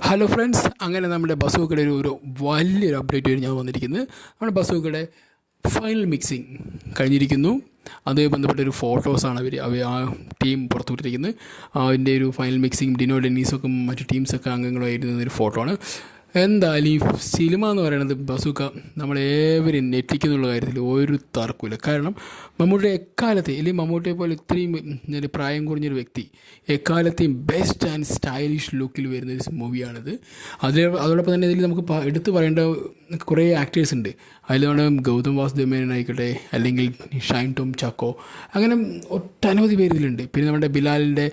Hello friends, അങ്ങനെ നമ്മുടെ ബസൂക്കയുടെ ഒരു വലിയൊരു അപ്ഡേറ്റ് വരെ ഞാൻ വന്നിരിക്കുന്നത്. നമ്മുടെ ബസൂക്കയുടെ ഫൈനൽ മിക്സിങ് കഴിഞ്ഞിരിക്കുന്നു. അതുമായി ബന്ധപ്പെട്ടൊരു ഫോട്ടോസാണ് അവർ ആ ടീം പുറത്തുവിട്ടിരിക്കുന്നത്. അതിൻ്റെ ഒരു ഫൈനൽ മിക്സിങ് ഡിനോ ഡെന്നീസൊക്കെ മറ്റു ടീംസൊക്കെ അംഗങ്ങളായിരുന്ന ഒരു ഫോട്ടോ ആണ്. എന്തായാലും ഈ സിനിമ എന്ന് പറയുന്നത് ബസൂക്ക നമ്മളേവരും ഞെട്ടിക്കുന്നുള്ള കാര്യത്തിൽ ഒരു തർക്കമില്ല. കാരണം മമ്മൂട്ടിയുടെ എക്കാലത്തെ അല്ലെങ്കിൽ മമ്മൂട്ടിയെ പോലെ ഇത്രയും പ്രായം കുറഞ്ഞൊരു വ്യക്തി എക്കാലത്തെയും ബെസ്റ്റ് ആൻഡ് സ്റ്റൈലിഷ് ലുക്കിൽ വരുന്നൊരു മൂവിയാണിത്. അതോടൊപ്പം തന്നെ ഇതിൽ നമുക്ക് എടുത്തു പറയേണ്ട കുറേ ആക്ടേഴ്സ് ഉണ്ട്. അതിൽ നമ്മുടെ ഗൗതം വാസുദേവൻ ആയിക്കോട്ടെ, അല്ലെങ്കിൽ ഷൈൻ ടോം ചാക്കോ, അങ്ങനെ ഒട്ടനവധി പേര് ഇതിലുണ്ട്. പിന്നെ നമ്മുടെ ബിലാലിൻ്റെ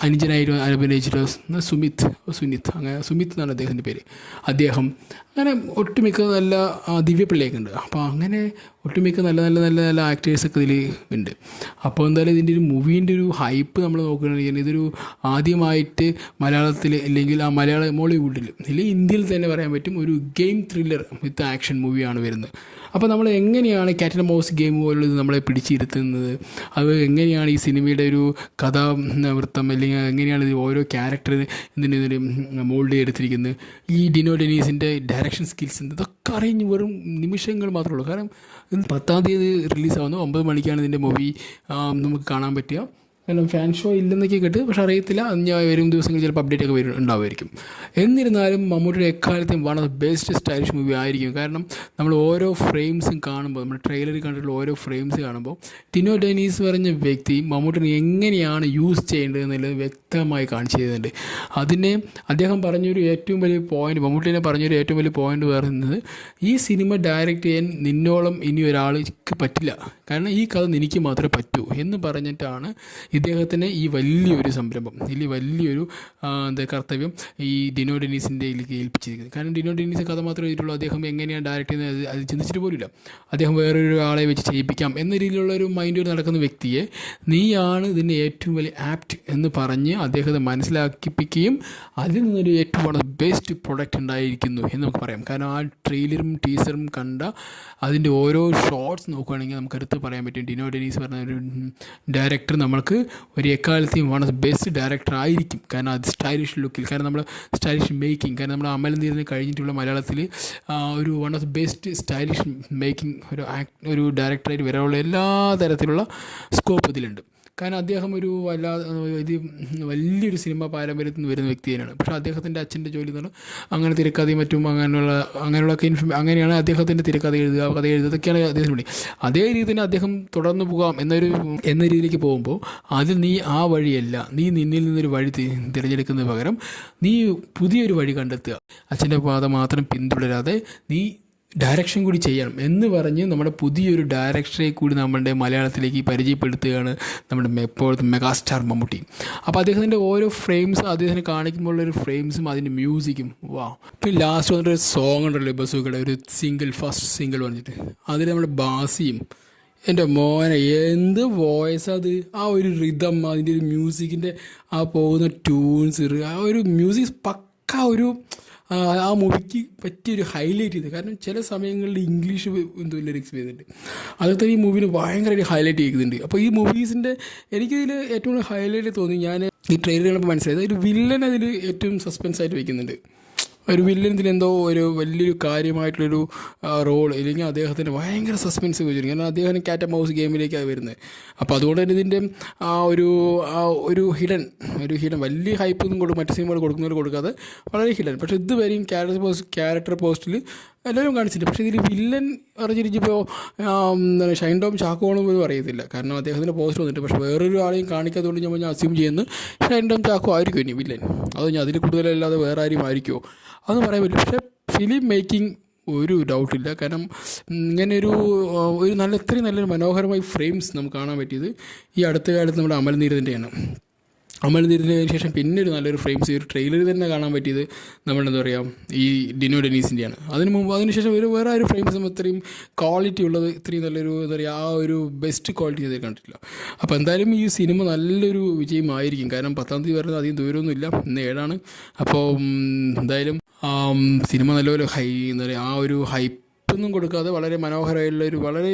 അനുജനായിട്ട് അഭിനയിച്ചിട്ട് സുമിത് എന്നാണ് അദ്ദേഹത്തിൻ്റെ പേര്. അദ്ദേഹം അങ്ങനെ ഒട്ടുമിക്ക നല്ല ദിവ്യപിള്ളയൊക്കെ ഉണ്ട്. അപ്പോൾ അങ്ങനെ ഒട്ടുമിക്ക നല്ല നല്ല നല്ല നല്ല ആക്ടേഴ്സൊക്കെ ഇതിൽ ഉണ്ട്. അപ്പോൾ എന്തായാലും ഇതിൻ്റെ ഒരു മൂവീൻ്റെ ഒരു ഹൈപ്പ് നമ്മൾ നോക്കുകയാണെങ്കിൽ ഇതൊരു ആദ്യമായിട്ട് മലയാളത്തിൽ അല്ലെങ്കിൽ ആ മലയാള മോളിവുഡിൽ അല്ലെങ്കിൽ ഇന്ത്യയിൽ തന്നെ പറയാൻ പറ്റും ഒരു ഗെയിം ത്രില്ലർ വിത്ത് ആക്ഷൻ മൂവിയാണ് വരുന്നത്. അപ്പോൾ നമ്മൾ എങ്ങനെയാണ് ക്യാറ്റ് ആൻഡ് മൗസ് ഗെയിം പോലുള്ളത് നമ്മളെ പിടിച്ചിരുത്തുന്നത്, അത് എങ്ങനെയാണ് ഈ സിനിമയുടെ ഒരു കഥാവൃത്തം അല്ലെങ്കിൽ എങ്ങനെയാണ് ഇത് ഓരോ ക്യാരക്ടർ ഇതിന് മോൾഡ് ചെയ്തെടുത്തിരിക്കുന്നത്, ഈ ഡിനോ ഡെനീസിൻ്റെ ഡയറക്ഷൻ സ്കിൽസ് ഇതൊക്കെ അറിഞ്ഞ് വെറും നിമിഷങ്ങൾ മാത്രമേ ഉള്ളൂ. കാരണം 10-ാം തീയതി റിലീസാവുന്നു, 9 മണിക്കാണ് ഇതിൻ്റെ മൂവി നമുക്ക് കാണാൻ പറ്റുക. കാരണം ഫാൻ ഷോ ഇല്ലെന്നൊക്കെ കേട്ട്, പക്ഷെ അറിയത്തില്ല, ഞാൻ വരും ദിവസങ്ങളിൽ ചിലപ്പോൾ അപ്ഡേറ്റ് ഒക്കെ ഉണ്ടാവുമായിരിക്കും. എന്നിരുന്നാലും മമ്മൂട്ടിയുടെ എക്കാലത്തെയും one of the best stylish movie ആയിരിക്കും. കാരണം നമ്മൾ ഓരോ ഫ്രെയിംസും കാണുമ്പോൾ, നമ്മൾ ട്രെയിലറിൽ കണ്ടിട്ടുള്ള ഓരോ ഫ്രെയിംസ് കാണുമ്പോൾ ടിനോ ഡെനീസ് പറഞ്ഞ വ്യക്തി മമ്മൂട്ടിനെ എങ്ങനെയാണ് യൂസ് ചെയ്യേണ്ടത് എന്നുള്ളത് വ്യക്തമായി കാണിച്ചു തരുന്നുണ്ട്. അതിനെ അദ്ദേഹം പറഞ്ഞൊരു ഏറ്റവും വലിയ പോയിൻറ്റ്, മമ്മൂട്ടിനെ പറഞ്ഞൊരു ഏറ്റവും വലിയ പോയിൻറ്റ് പറയുന്നത്, ഈ സിനിമ ഡയറക്റ്റ് ചെയ്യാൻ നിന്നോളം ഇനി ഒരാൾക്ക് പറ്റില്ല, കാരണം ഈ കഥ എനിക്ക് മാത്രമേ പറ്റൂ എന്ന് പറഞ്ഞിട്ടാണ് ഇദ്ദേഹത്തിന് ഈ വലിയൊരു സംരംഭം, ഈ വലിയൊരു കർത്തവ്യം ഈ ഡിനോ ഡെനീസിൻ്റെ ഇതിലേക്ക് ഏൽപ്പിച്ചിരിക്കുന്നത്. കാരണം ഡിനോ ഡെനീസ് കഥ മാത്രമേ എഴുതിയിട്ടുള്ളൂ, അദ്ദേഹം എങ്ങനെയാണ് ഡയറക്റ്റ് ചെയ്യുന്നത് അത് ചിന്തിച്ചിട്ട് പോലുമില്ല. അദ്ദേഹം വേറൊരു ആളെ വെച്ച് ചെയ്യിപ്പിക്കാം എന്ന രീതിയിലുള്ളൊരു മൈൻഡ് നടക്കുന്ന വ്യക്തിയെ നീയാണ് ഇതിൻ്റെ ഏറ്റവും വലിയ ആപ്റ്റ് എന്ന് പറഞ്ഞ് അദ്ദേഹത്തെ മനസ്സിലാക്കിപ്പിക്കുകയും അതിൽ നിന്നൊരു ഏറ്റവും ബെസ്റ്റ് പ്രൊഡക്റ്റ് ഉണ്ടായിരിക്കുന്നു എന്ന് നമുക്ക് പറയാം. കാരണം ആ ട്രെയിലറും ടീസറും കണ്ട അതിൻ്റെ ഓരോ ഷോർട്സ് നോക്കുകയാണെങ്കിൽ നമുക്കടുത്ത് പറയാൻ പറ്റും ഡിനോ ഡെനീസ് പറഞ്ഞ ഒരു ഡയറക്ടർ നമ്മൾക്ക് ഒരു എക്കാലത്തെയും one of the best director ആയിരിക്കും. കാരണം അത് സ്റ്റൈലിഷ് ലുക്കിൽ, കാരണം നമ്മൾ സ്റ്റൈലിഷ് മേക്കിംഗ്, കാരണം നമ്മൾ അമൽനീരിന് കഴിഞ്ഞിട്ടുള്ള മലയാളത്തിൽ ഒരു one of the best stylish making ഒരു ഡയറക്ടറായിട്ട് വരാനുള്ള എല്ലാ തരത്തിലുള്ള സ്കോപ്പ് ഇതിലുണ്ട്. കാരണം അദ്ദേഹം ഒരു വലിയൊരു സിനിമ പാരമ്പര്യത്തിൽ നിന്ന് വരുന്ന വ്യക്തി തന്നെയാണ്. പക്ഷേ അദ്ദേഹത്തിൻ്റെ അച്ഛൻ്റെ ജോലി എന്ന് പറഞ്ഞാൽ അങ്ങനെ തിരക്കഥയും മറ്റും അങ്ങനെയുള്ളൊക്കെ അങ്ങനെയാണ് അദ്ദേഹത്തിൻ്റെ തിരക്കഥ എഴുതുക, കഥ എഴുതുക, ഇതൊക്കെയാണ് അദ്ദേഹത്തിന് വേണ്ടി. അതേ രീതി തന്നെ അദ്ദേഹം തുടർന്ന് പോകാം എന്ന രീതിയിലേക്ക് പോകുമ്പോൾ അതിൽ നീ ആ വഴിയല്ല, നീ നിന്നിൽ നിന്നൊരു വഴി തിരഞ്ഞെടുക്കുന്നതിന് പകരം നീ പുതിയൊരു വഴി കണ്ടെത്തുക, അച്ഛൻ്റെ പാത മാത്രം പിന്തുടരാതെ നീ ഡയറക്ഷൻ കൂടി ചെയ്യണം എന്ന് പറഞ്ഞ് നമ്മുടെ പുതിയൊരു ഡയറക്ടറെ കൂടി നമ്മുടെ മലയാളത്തിലേക്ക് പരിചയപ്പെടുത്തുകയാണ് നമ്മുടെ ഇപ്പോഴത്തെ മെഗാസ്റ്റാർ മമ്മൂട്ടി. അപ്പോൾ അദ്ദേഹത്തിൻ്റെ ഓരോ ഫ്രെയിംസും അദ്ദേഹത്തിന് കാണിക്കുമ്പോഴുള്ളൊരു ഫ്രെയിംസും അതിൻ്റെ മ്യൂസിക്കും പിന്നെ ലാസ്റ്റ് വന്നിട്ടൊരു സോങ് ഉണ്ടല്ലോ ബസൂക്കയുടെ ഒരു ഫസ്റ്റ് സിംഗിൾ പറഞ്ഞിട്ട്, അതിൽ നമ്മുടെ ബാസിയും എൻ്റെ മോനെ എന്ത് വോയിസ് അത്, ആ ഒരു റിതം, അതിൻ്റെ ഒരു മ്യൂസിക്കിൻ്റെ ആ പോകുന്ന ട്യൂൺസ്, ആ ഒരു മ്യൂസിക് പക്ക ഒരു ആ മൂവിക്ക് പറ്റിയൊരു ഹൈലൈറ്റ് ചെയ്ത്. കാരണം ചില സമയങ്ങളിൽ ഇംഗ്ലീഷ് ലിറിക്സ് വരുന്നുണ്ട്, അതൊക്കെ ഈ മൂവിന് ഭയങ്കരമായിട്ട് ഹൈലൈറ്റ് ചെയ്യുന്നുണ്ട്. അപ്പോൾ ഈ മൂവീസിൻ്റെ എനിക്കിതിൽ ഏറ്റവും കൂടുതൽ ഹൈലൈറ്റ് തോന്നി, ഞാൻ ഈ ട്രെയിലർ കണ്ടപ്പോൾ മനസ്സിലായത് ഒരു വില്ലൻ അതിൽ ഏറ്റവും സസ്പെൻസായിട്ട് വയ്ക്കുന്നുണ്ട്. ഒരു വില്ലനത്തിൽ എന്തോ ഒരു വലിയൊരു കാര്യമായിട്ടുള്ളൊരു റോൾ, അല്ലെങ്കിൽ അദ്ദേഹത്തിന് ഭയങ്കര സസ്പെൻസ് വെച്ചിരിക്കും. കാരണം അദ്ദേഹം ക്യാറ്റ് ആൻഡ് മൗസ് ഗെയിമിലേക്കാണ് വരുന്നത്. അപ്പോൾ അതുകൊണ്ട് തന്നെ ഇതിൻ്റെ ഒരു ഹിഡൻ വലിയ ഹൈപ്പൊന്നും മറ്റു സിനിമകൾ കൊടുക്കുന്നവർ കൊടുക്കാതെ വളരെ ഹിഡൻ. പക്ഷേ ഇതുവരെയും ക്യാരക്ടർ പോസ്റ്റിൽ എല്ലാവരും കാണിച്ചിട്ടുണ്ട്. പക്ഷേ ഇതിൽ വില്ലൻ പറഞ്ഞിരിക്കുമ്പോൾ ഷൈൻ ടോം ചാക്കോണെന്ന് പോലും അറിയത്തില്ല. കാരണം അദ്ദേഹത്തിൻ്റെ പോസ്റ്റ് വന്നിട്ട്, പക്ഷേ വേറൊരു ആളെയും കാണിക്കാത്തതുകൊണ്ട് ഞാൻ അസ്യൂം ചെയ്യുന്നു ഷൈൻ ടോം ചാക്കോ ആയിരിക്കും ഇനി വില്ലൻ. അത് ഞാൻ അതിൽ കൂടുതലല്ലാതെ വേറെ ആരും ആയിരിക്കുമോ അതൊന്നും പറയാൻ പറ്റില്ല. പക്ഷേ ഫിലിം മേക്കിംഗ് ഒരു ഡൗട്ടില്ല. കാരണം ഇങ്ങനെ ഒരു ഇത്രയും നല്ലൊരു മനോഹരമായ ഫ്രെയിംസ് നമുക്ക് കാണാൻ പറ്റിയത് ഈ അടുത്ത കാലത്ത് നമ്മുടെ അമൽനീരത്തിൻ്റെയാണ്. അമൽനീരത്തിന് ശേഷം പിന്നെ ഒരു നല്ലൊരു ഫ്രെയിംസ് ഒരു ട്രെയിലറിൽ തന്നെ കാണാൻ പറ്റിയത് നമ്മുടെ ഈ ഡിനോ ഡെനീസിൻ്റെയാണ്. അതിനുശേഷം വേറെ ഒരു ഫ്രെയിംസും ഇത്രയും ക്വാളിറ്റി ഉള്ളത്, ഇത്രയും നല്ലൊരു ആ ഒരു ബെസ്റ്റ് ക്വാളിറ്റി അത് കണ്ടിട്ടില്ല. അപ്പോൾ എന്തായാലും ഈ സിനിമ നല്ലൊരു വിജയമായിരിക്കും. കാരണം 10-ാം തീയതി വരുന്നത് അധികം ദൂരമൊന്നുമില്ല, ഇന്ന് 7ആണ്. അപ്പോൾ എന്തായാലും സിനിമ നല്ലപോലെ ആ ഒരു ഹൈപ്പൊന്നും കൊടുക്കാതെ വളരെ മനോഹരമായിട്ടുള്ളൊരു വളരെ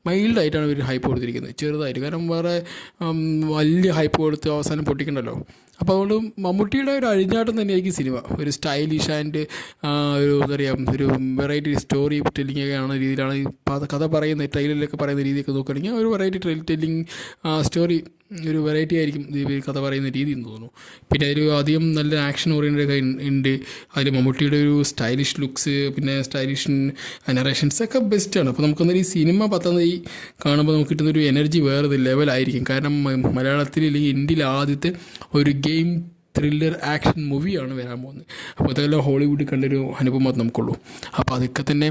മൈൽഡായിട്ടാണ് ഇവർ ഹൈപ്പ് കൊടുത്തിരിക്കുന്നത്, ചെറുതായിട്ട്. കാരണം വേറെ വലിയ ഹൈപ്പ് കൊടുത്ത് അവസാനം പൊട്ടിക്കണ്ടല്ലോ. അപ്പോൾ അതുകൊണ്ട് മമ്മൂട്ടിയുടെ ഒരു അഴിഞ്ഞാട്ടം തന്നെയായിരിക്കും സിനിമ. ഒരു സ്റ്റൈലിഷ് ആൻഡ് ഒരു എന്താ പറയുക, ഒരു വെറൈറ്റി സ്റ്റോറി ടെല്ലിംഗ് ഒക്കെ ആണ് രീതിയിലാണ് ഈ കഥ പറയുന്ന ട്രെയിലറിലൊക്കെ പറയുന്ന രീതിയൊക്കെ നോക്കുകയാണെങ്കിൽ ഒരു വെറൈറ്റി ടെല്ലിംഗ് സ്റ്റോറി, ഒരു വെറൈറ്റി ആയിരിക്കും ഈ കഥ പറയുന്ന രീതി എന്ന് തോന്നുന്നു. പിന്നെ അതിൽ അധികം നല്ല ആക്ഷൻ ഓറിയൻറ്റഡ് ഒക്കെ ഉണ്ട്. അതിൽ മമ്മൂട്ടിയുടെ ഒരു സ്റ്റൈലിഷ് ലുക്സ്, പിന്നെ സ്റ്റൈലിഷ് നറേഷൻസ് ഒക്കെ ബെസ്റ്റാണ്. അപ്പോൾ നമുക്കൊന്നൊരു ഈ സിനിമ 10-ാം തീയതി കാണുമ്പോൾ നമുക്ക് കിട്ടുന്നൊരു എനർജി വേറെ ലെവലായിരിക്കും. കാരണം മലയാളത്തിൽ അല്ലെങ്കിൽ ഇന്ത്യയിൽ ആദ്യത്തെ ഒരു ഗെയിം ത്രില്ലർ ആക്ഷൻ മൂവിയാണ് വരാൻ പോകുന്നത്. അപ്പോൾ അതെല്ലാം ഹോളിവുഡിൽ കണ്ടൊരു അനുഭവം മാത്രമേ നമുക്കുള്ളൂ. അപ്പോൾ അതൊക്കെ തന്നെ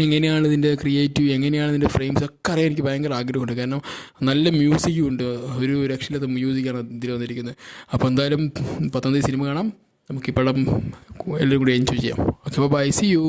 എങ്ങനെയാണ് ഇതിൻ്റെ ക്രിയേറ്റീവ്, എങ്ങനെയാണ് ഇതിൻ്റെ ഫ്രെയിംസ് ഒക്കെ അറിയാൻ എനിക്ക് ഭയങ്കര ആഗ്രഹമുണ്ട്. കാരണം നല്ല മ്യൂസിക്കും ഉണ്ട്, ഒരു രക്ഷയില്ലാത്ത മ്യൂസിക്കാണ് ഇതിൽ വന്നിരിക്കുന്നത്. അപ്പോൾ എന്തായാലും 10-ാം തീയതി സിനിമ കാണാം. നമുക്ക് ഈ പടം എല്ലാവരും കൂടി എൻജോയ് ചെയ്യാം. Okay, bye, see U.